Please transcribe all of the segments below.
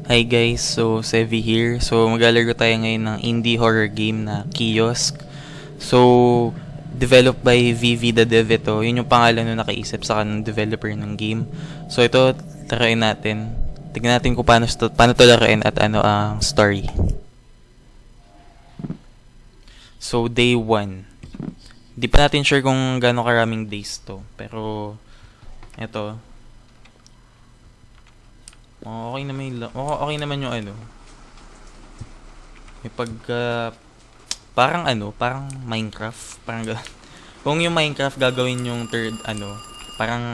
Hi guys, so Sevi here. So maglalaro tayo ngayon ng indie horror game na Kiosk. So developed by VV the Dev ito. Yun yung pangalan na nakaisip sa kanong developer ng game. So ito, tarayin natin. Tignan natin kung paano to laruin at ano ang story. So day 1. Hindi pa natin sure kung gaano karaming days to. Pero ito, okay naman yung ano. May pagka parang Minecraft, parang kung yung Minecraft gagawin yung third parang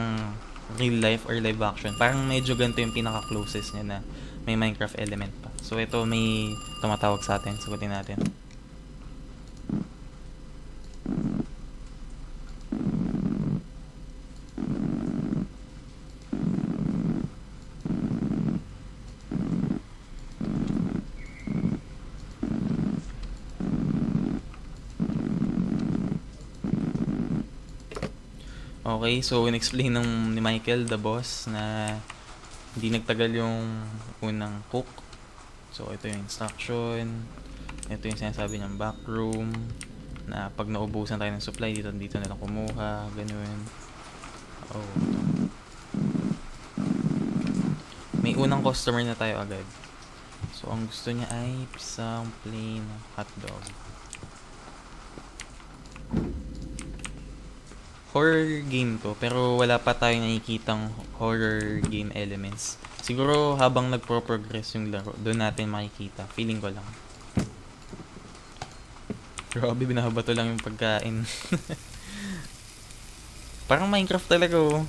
real life or live action, parang medyo ganito yung pinaka closest niya na may Minecraft element pa. So ito may tumatawag sa atin, sagutin natin. Okay, so in-explain ni Michael, the boss, na hindi nagtagal yung unang cook. So ito yung instruction. Ito yung sinasabi niyang backroom, na pag naubusan tayo ng supply, dito na lang kumuha, ganun. Oh, ito. May unang customer na tayo agad. So ang gusto niya ay isang plain hotdog. Horror game to, pero wala pa tayong nakikitang horror game elements. Siguro habang nagpo-progress yung laro, doon natin makikita. Feeling ko lang. Grabe, binabato lang yung pagkain. Parang Minecraft talaga oh.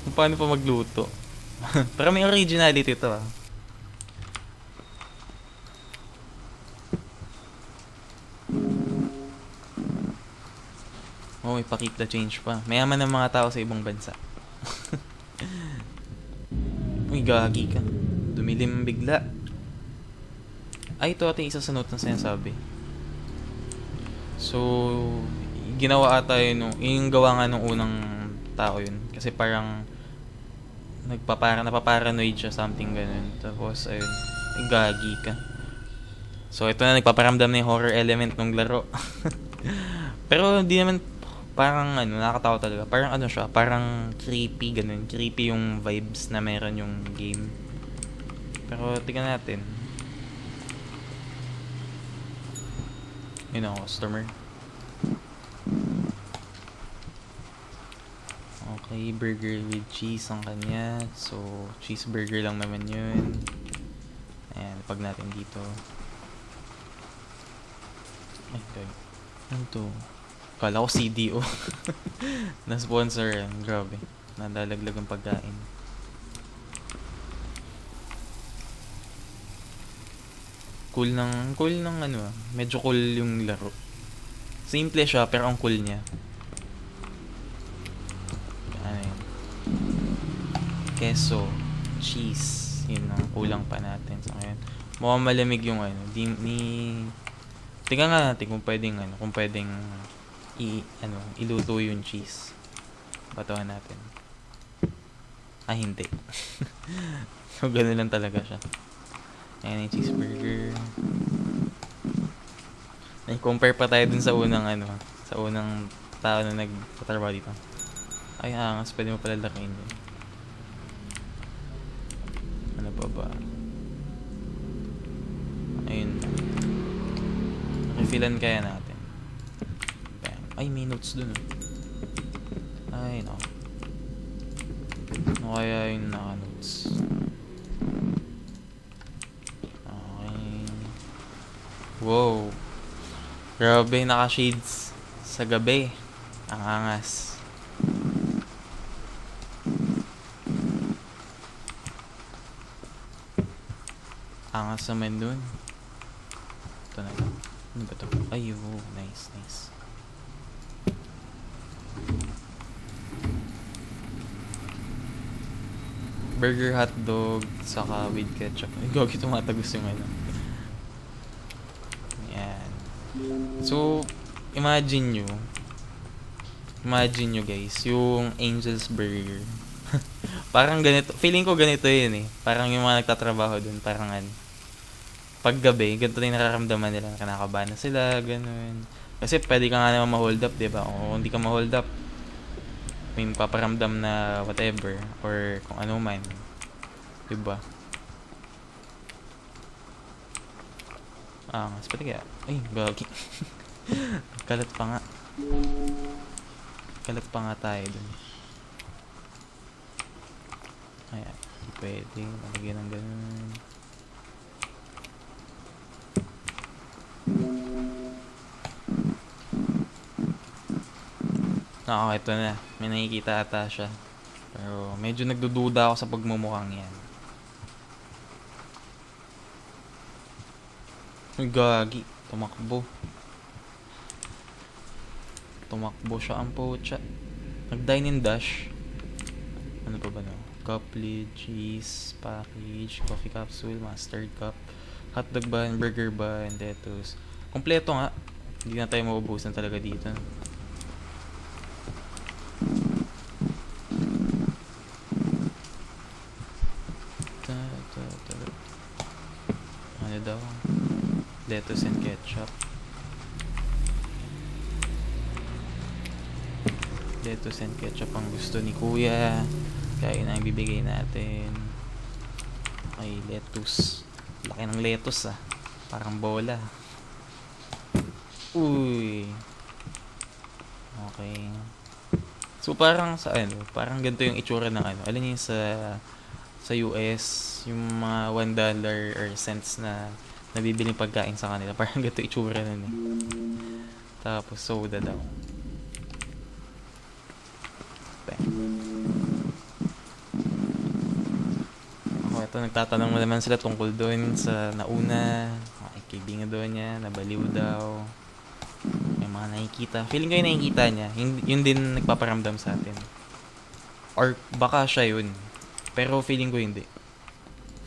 Kung paano pa magluto. Pero may originality to ah. Oh, ipakip the change pa. Mayaman ng mga tao sa ibang bansa. Uy, gagi ka. Dumilim bigla. Ay, ito ating isa sa note na sinasabi. So, ginawa ata yun, yung gawa nga nung unang tao yun. Kasi parang napaparanoid siya, something ganun. Tapos, ayun, ay, gagi ka. So, ito na, nagpaparamdam na yung horror element ng laro. Pero, hindi naman, parang nakakatawa talaga. Parang siya, parang creepy, ganun. Creepy yung vibes na meron yung game. Pero, tingnan natin. Yun ang customer. Okay, burger with cheese ang kanya. So, cheeseburger lang naman yun. Ayan, pag natin dito. Ay, okay. Ano to? Kala ko CDO. Na-sponsor yan. Grabe. Nadalaglag ang pagkain. Cool ng medyo cool yung laro. Simple siya, pero ang cool niya. Ano yun? Queso, cheese. Yun ang kulang pa natin sa ngayon. Mukhang malamig yung tingnan nga natin kung pwedeng iluto yung cheese. Batuhan natin. Ah, hindi. So, ganun lang talaga siya. Ayan yung cheeseburger. Compare pa tayo dun sa unang tao na nagtatrabaho dito. Ay, angas. Pwede mo pala lakihin yun. Ano pa ba? Ayun. Refillan kaya natin. Ay, may notes dun. Ay, no. Ano kaya yung naka-notes? Okay. Wow. Grabe, naka-shades sa gabi. Ang angas. Angas naman dun. Ito na lang. Ano ba ito? Ay, oh, nice. Burger, hotdog, saka with ketchup. Ay, gagi, tumatagos yung Yan. So, imagine nyo guys, yung Angel's Burger. Parang ganito, feeling ko ganito yun eh. Parang yung mga nagtatrabaho dun, parang ano, pag gabi, ganito na yung nararamdaman nila, kinakabahan na sila, ganun. Kasi pwede ka nga naman ma-hold up, di ba? O hindi ka ma-hold up, may paparamdam na whatever, or kung ano man, di ba? Mas pati kaya, ay, gagi. Kalat pa nga. Kalat pa nga tayo dun. Ayan, hindi pwede, malagyan ng ganun. Ito na. May nakikita ata siya. Pero medyo nagdududa ako sa pagmumukhang yan. Uy, gagi. Tumakbo. Tumakbo siya ang pocha. Nag-dine and dash. Ano pa ba no? Couple, cheese, package, coffee capsule, mustard cup, hotdog bun, burger bun, lettuce. Kompleto nga. Hindi na tayo mauubusan talaga dito. Ano daw? Lettuce and ketchup. Lettuce and ketchup ang gusto ni kuya. Kaya yun ang bibigay natin. Ay, lettuce. Laki ng lettuce ah. Parang bola. Uy. Okay. So parang sa ano, parang ganito yung itsura ng ano. Alam niyo sa US, yung mga $1 or cents na nabibiling pagkain sa kanila. Parang ganito itsura nun eh. Tapos soda daw. Ito, nagtatanong mo naman sila tungkol doon sa nauna. Mga kaibigan doon niya, nabaliw daw. May mga nakikita. Feeling ko yung nakikita niya. Yun din nagpaparamdam sa atin. Or baka siya yun. Pero feeling ko hindi.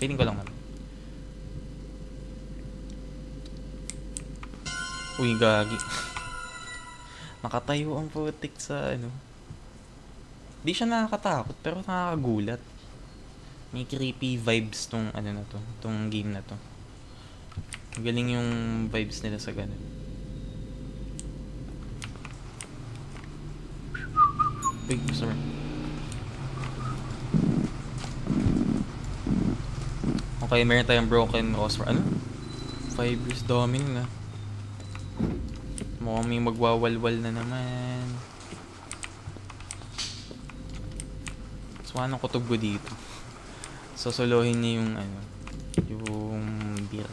Feeling ko lang naman. Uy, gagi. Nakatayo ang putik sa ano. Di siya nakakatakot pero nakakagulat. May creepy vibes tong ano na to, tong game na to. Galing yung vibes nila sa ganun. Big sorry. Okay, meron tayong broken Oscar. Ano? 5 years doming na. Mukhang may magwawalwal na naman. So, anong kutob ko dito? Sosolohin niya yung ano, yung beer.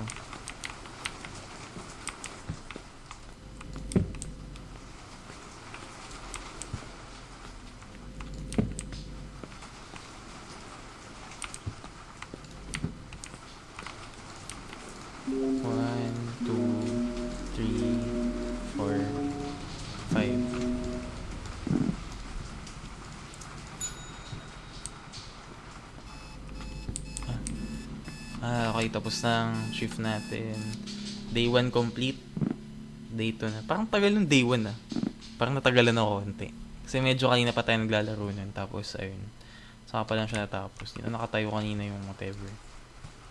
One, two, three, four, five. Okay, tapos ng shift natin. Day 1 complete. Day 2 na. Parang tagal ng day 1 ah. Parang natagalan ako konti. Kasi medyo kanina pa tayo naglalaro nun. Tapos, ayun. Saka pa lang siya natapos. Dito nakatayo kanina yung whatever.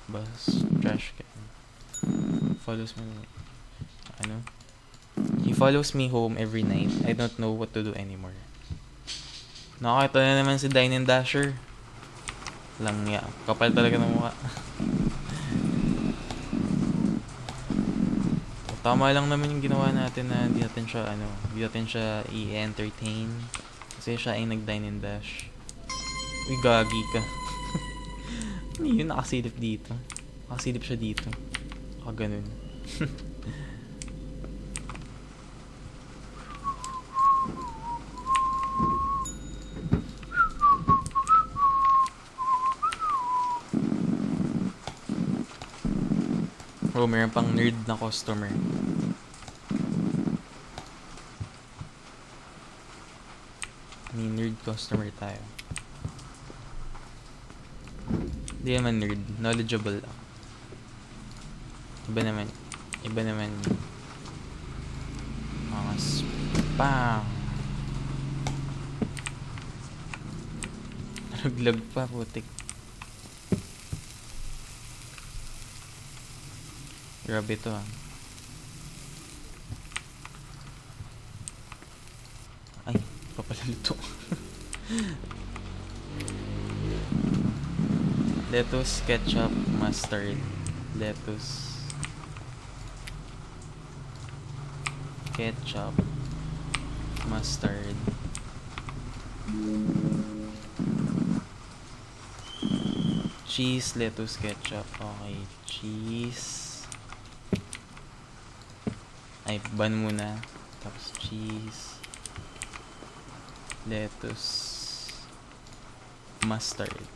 Bus, trash can. Follows me. Ano? He follows me home every night. I don't know what to do anymore. Nakakita na naman si Dine and Dasher. Langya. Kapal talaga ng mukha. Tama lang naman yung ginawa natin na hindi natin siya i-entertain. Kasi siya ay nag-dine and dash. Uy, gagi ka. Ano yun? Nakasilip dito. Nakasilip siya dito. Ganun. Oh, meron pang nerd na customer. May nerd customer tayo. Hindi naman nerd. Knowledgeable lang. Iba naman mga spam. Naglag pa, putik. Grabe to ah. Ay, papalaluto. Lettuce, ketchup, mustard. Lettuce, ketchup, mustard. Cheese, lettuce, ketchup. Okay, cheese. Ay, bun muna. Tapos cheese, lettuce, mustard.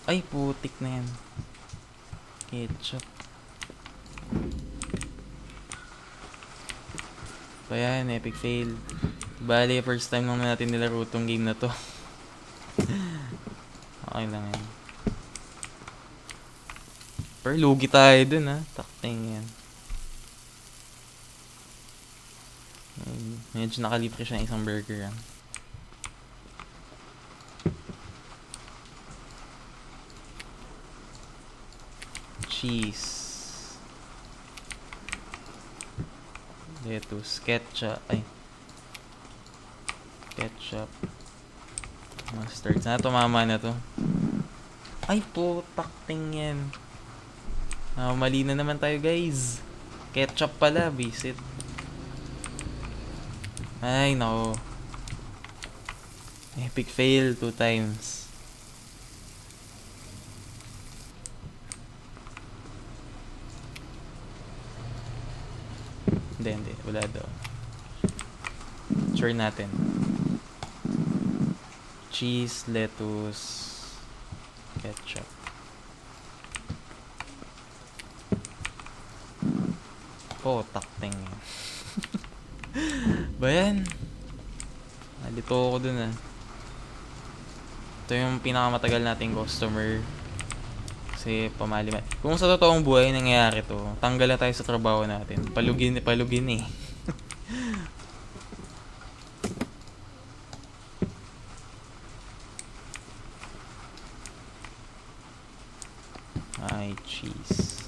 Ay, putik na yan. Ketchup. Kaya yan, epic fail. Bali, first time naman natin nilaro tong game na to. Okay lang yan. Pero lugi tayo dun ha. Takting yan. Medyo nakalibre siya ng isang burger ha. Cheese, lettuce, ketchup, ketchup, mustard. Sana tumama na to. Ay, putak ting yan. Mali na naman tayo guys. Ketchup pala, visit. Ay, nako. Epic fail 2 times. Hindi. Wala daw. Sure natin. Cheese, lettuce, ketchup. Oh, takting. Bayan. Nalito ako dun ah. Ito yung pinakamatagal nating customer. Kasi pamali. Kung sa totoong buhay nangyayari to, tanggal na tayo sa trabaho natin. Palugin eh. Ay, cheese.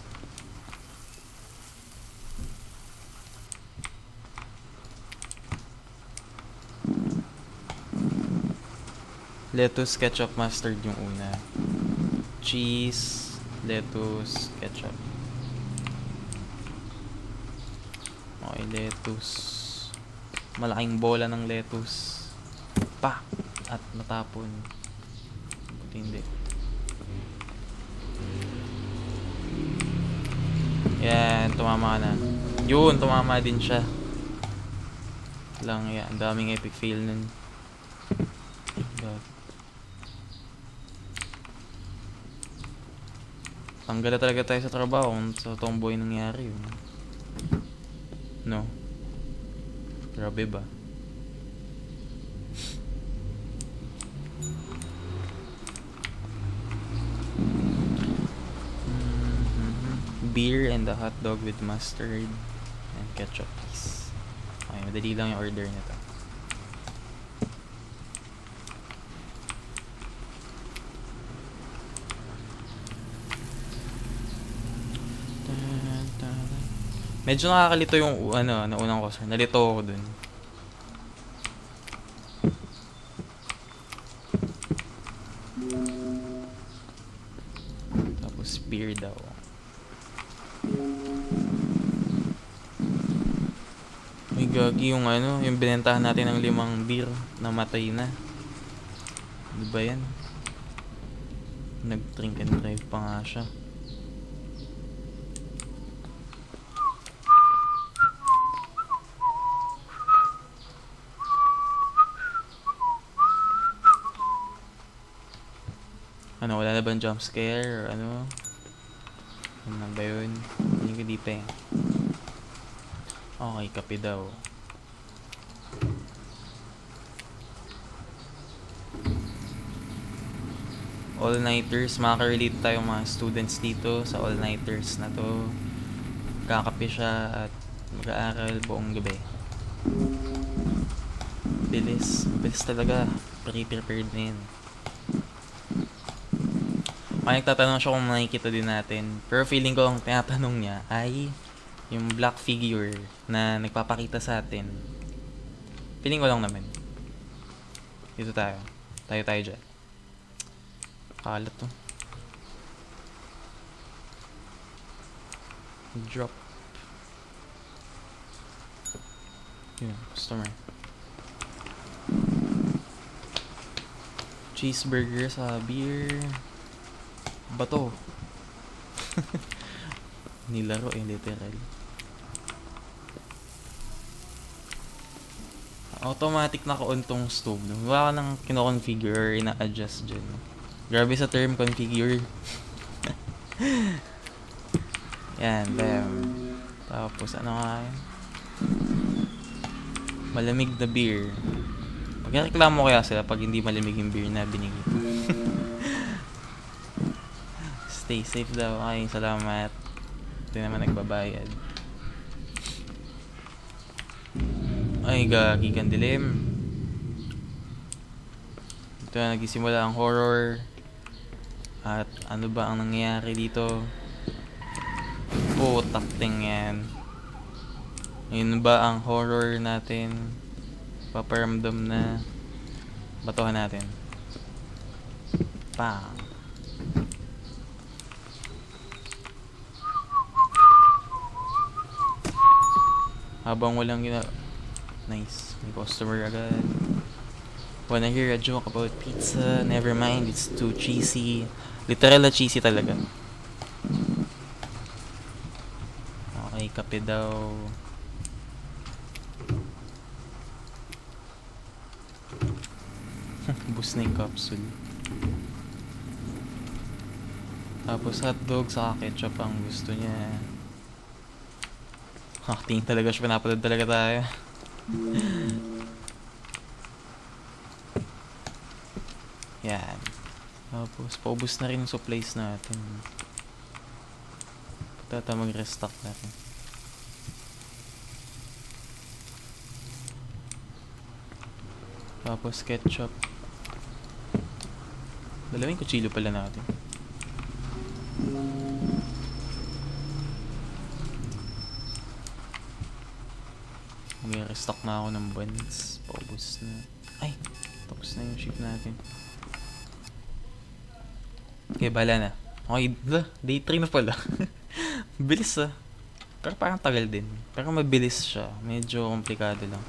Lettuce, ketchup, mustard yung una. Cheese, lettuce, ketchup. Okay, lettuce. Malaking bola ng lettuce. Pa! At natapon. Buti hindi. Yan, tumama ka na. Yun, tumama din siya. Lang yan, ang daming epic fail nun. God. Tanggal na talaga tayo sa trabaho kung sa toong buhay nangyari yun. No? Grabe ba? Beer and a hot dog with mustard and ketchup, please. Okay, madali lang yung order nito. Medyo nakakalito yung naunang ko, sir. Nalito ako dun. Tapos beer daw. May gagi yung yung binentahan natin ng 5 beer, namatay na. Ano ba yan? Nag-drink and drive pa nga siya. Wala na bang jump scare or ano? Ano na ba yun? Hindi ko di pa eh. Okay, kape daw. All-nighters, makaka-relate tayo mga students dito sa all-nighters na to. Kakape siya at mag-aaral buong gabi. Bilis talaga. pre-prepared na yun. Kaya nagtatanong siya kung makikita din natin. Pero feeling ko ang tinatanong niya ay yung black figure na nagpapakita sa atin. Feeling ko lang naman. Dito tayo. Tayo dyan. Kalat to. Drop. Yun, customer. Cheeseburger sa beer. Bato. Nilaro literal. Automatic naka-on tong stove. Wala ka nang kino-configure or ina-adjust dyan. Grabe sa term configure. Yan, bam. Tapos ano nga yun? Malamig na beer. Magreklamo kaya sila pag hindi malamig yung beer na binigay ko. Stay safe daw. Ay, salamat. Hindi naman nagbabayad. Ay, gagi kang dilim. Ito na nagsisimula ang horror. At ano ba ang nangyayari dito? Takting yan. Yun ba ang horror natin? Paparamdam na. Batuhan natin. Bang. Habang walang nice. May customer agad. Wanna hear a joke about pizza? Never mind, it's too cheesy. Literal na cheesy talaga. Okay, kape daw. Bus na yung capsule. Tapos hotdog sa ketchup ang gusto niya. Tingin talaga siya, pinapalad talaga tayo. Yan. Tapos paubos na rin yung supplies natin. Tata mag-restock natin. Tapos ketchup. Dalawang kutsilyo pala natin. Mag-restock na ako ng buns. Paubos na. Ay! Tapos na yung ship natin. Okay, bahala na. Okay, day 3 na pala. Bilis ah. Pero parang tagal din. Pero mabilis siya. Medyo komplikado lang.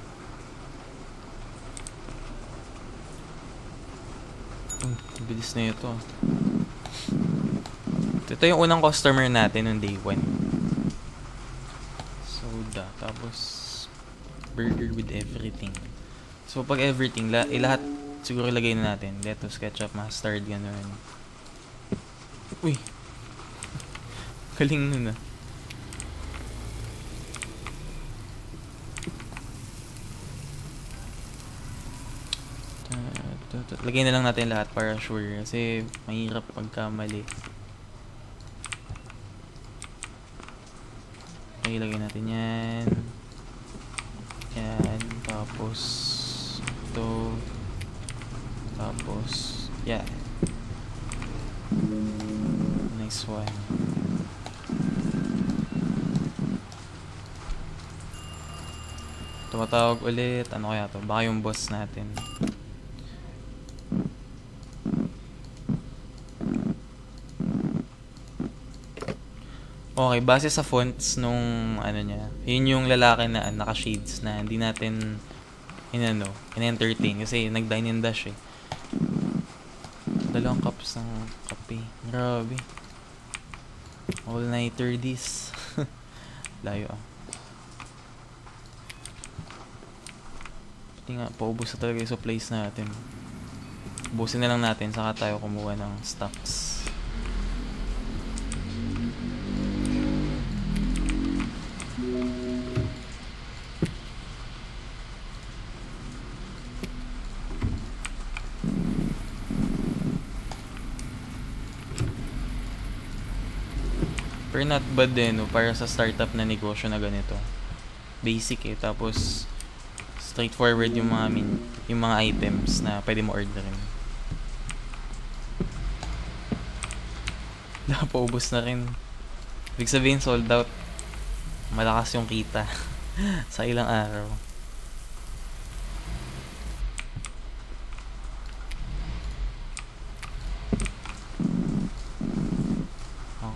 Bilis na ito. Ito yung unang customer natin noong day 1. Soda. Tapos burger with everything. So pag everything, lahat siguro ilagay na natin. Lettuce, ketchup, mustard, gano'n. Uy! Galing nun ah. Lagay na lang natin lahat para sure. Kasi mahirap pagkamali. Okay, lagay natin yan. Yan. Tapos ito. Tapos yan. Nice one. Tumatawag ulit. Ano kaya to? Baka yung boss natin. Okay, base sa fonts nung ano niya, yun yung lalaki na naka-shades na hindi natin in-entertain kasi nag-dine and dash eh. Dalawang cups ng kape. Grabe. All-nighter this. Layo ah. Pati nga, paubos na talaga yung supplies natin. Ubusin na lang natin, saka tayo kumuha ng stocks. Pero not bad din, no? Para sa startup na negosyo na ganito. Basic eh. Tapos, Straightforward yung mga yung mga items na pwede mo orderin. Napaubos na rin. Ibig sabihin sold out. Malakas yung kita sa ilang araw.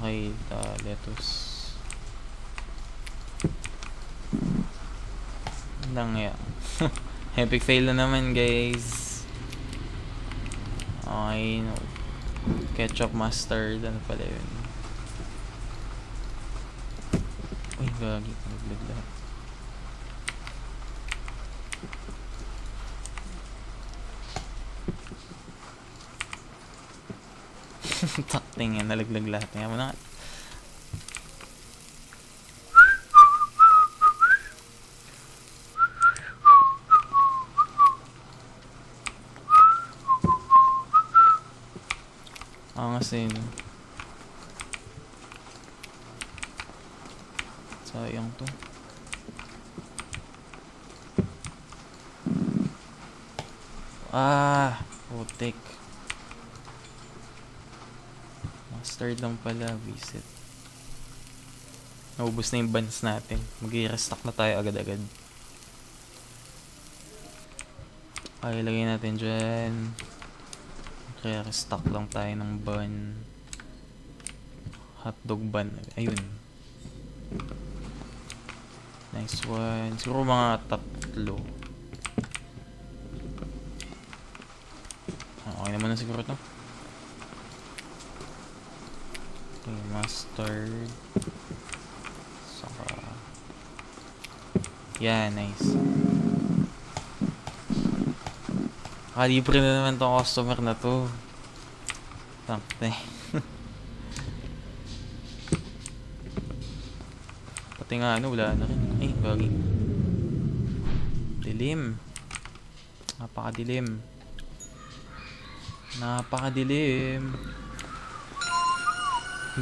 Okay, lettuce. Lang ya. Epic fail na naman, guys. Okay, no. Ketchup, mustard, ano pala yun? Uy, gagi. Naglag lahat. Takting yan, nalaglag lahat. Kaya mo na. Angas eh, no? Sayang to. Putik. Mustard lang pala, visit. Naubos na yung buns natin. Mag-i-restock na tayo agad-agad. Okay, lagay natin dyan. Kaya restock lang tayo ng bun. Hotdog bun. Ayun. Nice one. Siguro mga 3. Okay naman na siguro to. Okay, mustard. Saka yeah, nice. Libre na naman tong customer na to. Takte. Pati nga wala na rin. Ay, gagi. Dilim. Napakadilim. Napakadilim.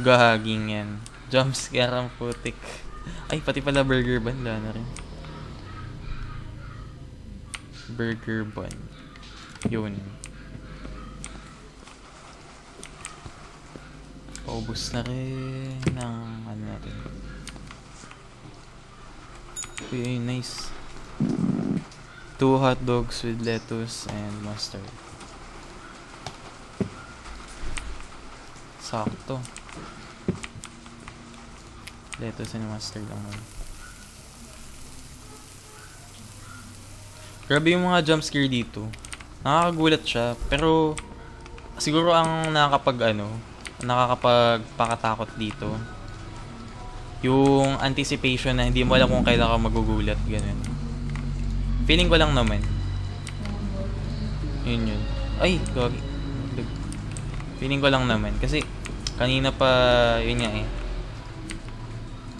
Gaging yan. Jumpscare ang putik. Ay, pati pala burger bun. Wala na rin. Burger bun. Yun. Paubos na rin ng ano natin. Uy, nice. 2 hot dogs with lettuce and mustard. Sakto. Lettuce and mustard lang naman. Grabe yung mga jumpscare dito. Nakakagulat siya, pero siguro ang nakakapagpakatakot dito yung anticipation na hindi mo alam kung kailan ka magugulat, ganun. Feeling ko lang naman. Yun. Ay, gagi. Feeling ko lang naman kasi kanina pa yun nga eh.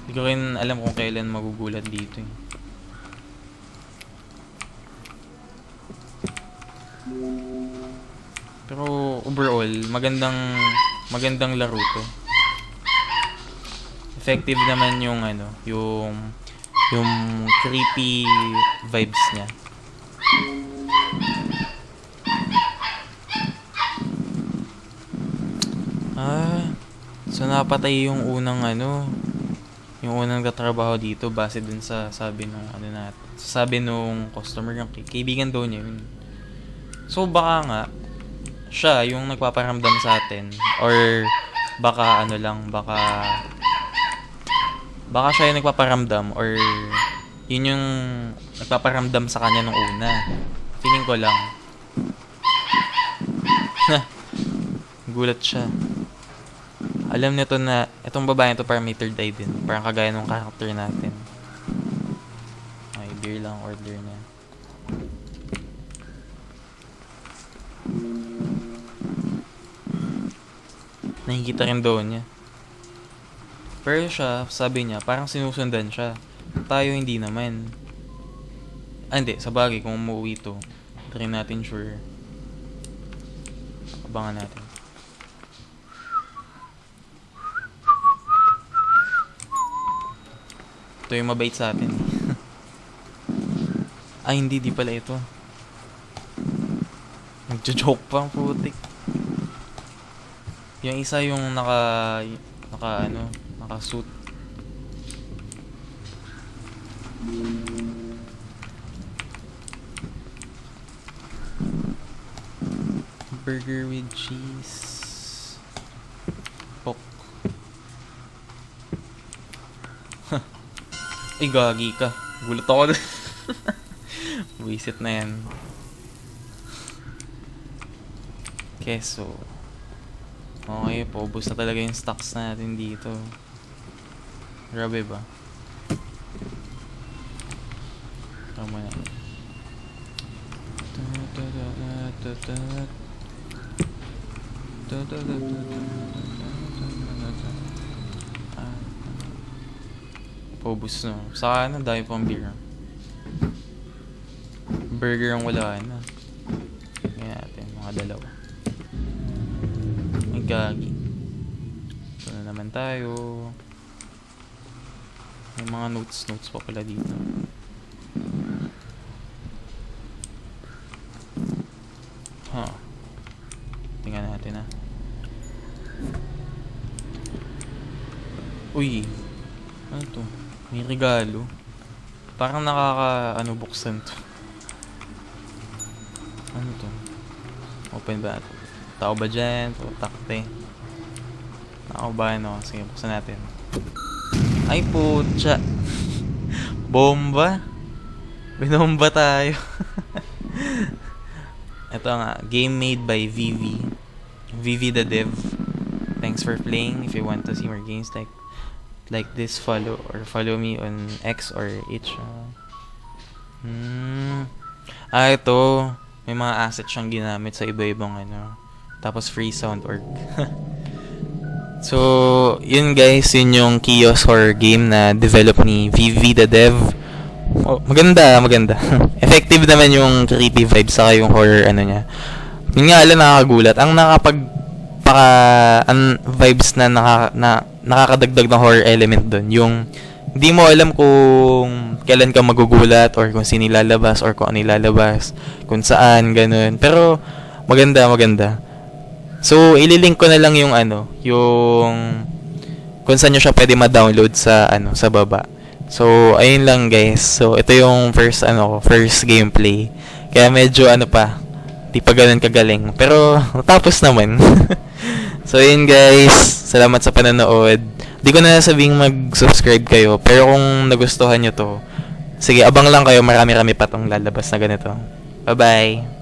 Hindi ko rin alam kung kailan magugulat dito eh. Pero overall, magandang laro to. Effective naman yung yung creepy vibes niya. So napatay yung unang yung unang katrabaho dito base dun sa sabi nung sabi nung customer, yung kaibigan daw niya yun. So baka nga siya yung nagpaparamdam sa atin, or baka baka siya yung nagpaparamdam, or yun yung nagpaparamdam sa kanya nung una. Feeling ko lang. Gulat siya. Alam nito na itong babae to parang may third eye din, parang kagaya ng character natin. Okay, beer lang order niya. Nakikita rin doon niya. Pero siya, sabi niya, parang sinusundan siya. Tayo hindi naman. Hindi, sa bagay, kung umuwi to, try natin sure. Abangan natin. Ito yung mabait sa atin. Ay, hindi, di pala ito. Nagjo-joke pa ang putik. Yung isa yung naka-suit. Burger with cheese. Pork. Ay, gagi ka. Gulat ako dun. Wisit na yan. Keso. Okay, paubos na talaga yung stocks natin dito. Grabe ba? Tama na. Paubos na. Saka na, dahil pang beer. Burger ang wala na. Ngayon natin, mga dalawa. Ay, gagi. Ito na naman tayo. May mga notes pa pala dito. Tingnan natin Uy. Ano to? May regalo. Parang buksan to. Ano to? Open ba? Tao ba dyan? Takte. Tao ba? Sige, buksan natin. Ay, putya. Bomba. Binomba tayo. Ito nga. Game made by Vivi. Vivi the Dev. Thanks for playing. If you want to see more games like this, follow me on X or H. Ito. May mga assets siyang ginamit sa iba-ibang Tapos free sound org. So, yun guys, yun yung kiosk horror game na develop ni Vivi the Dev. Maganda. Effective naman yung creepy vibes saka yung horror niya. Yun nga lang nakakagulat. Ang vibes na nakakadagdag ng horror element doon. Yung hindi mo alam kung kailan ka magugulat or kung sino lalabas or kung ano lalabas, kung saan, ganun. Pero maganda. So, ililink ko na lang yung kung saan nyo siya pwede ma-download sa baba. So, ayun lang guys. So, ito yung first gameplay. Kaya medyo di pa ganun kagaling. Pero, tapos naman. So, ayun guys. Salamat sa panonood. Di ko na sabing mag-subscribe kayo. Pero kung nagustuhan nyo to, sige, abang lang kayo. Marami-rami pa tong lalabas na ganito. Bye-bye.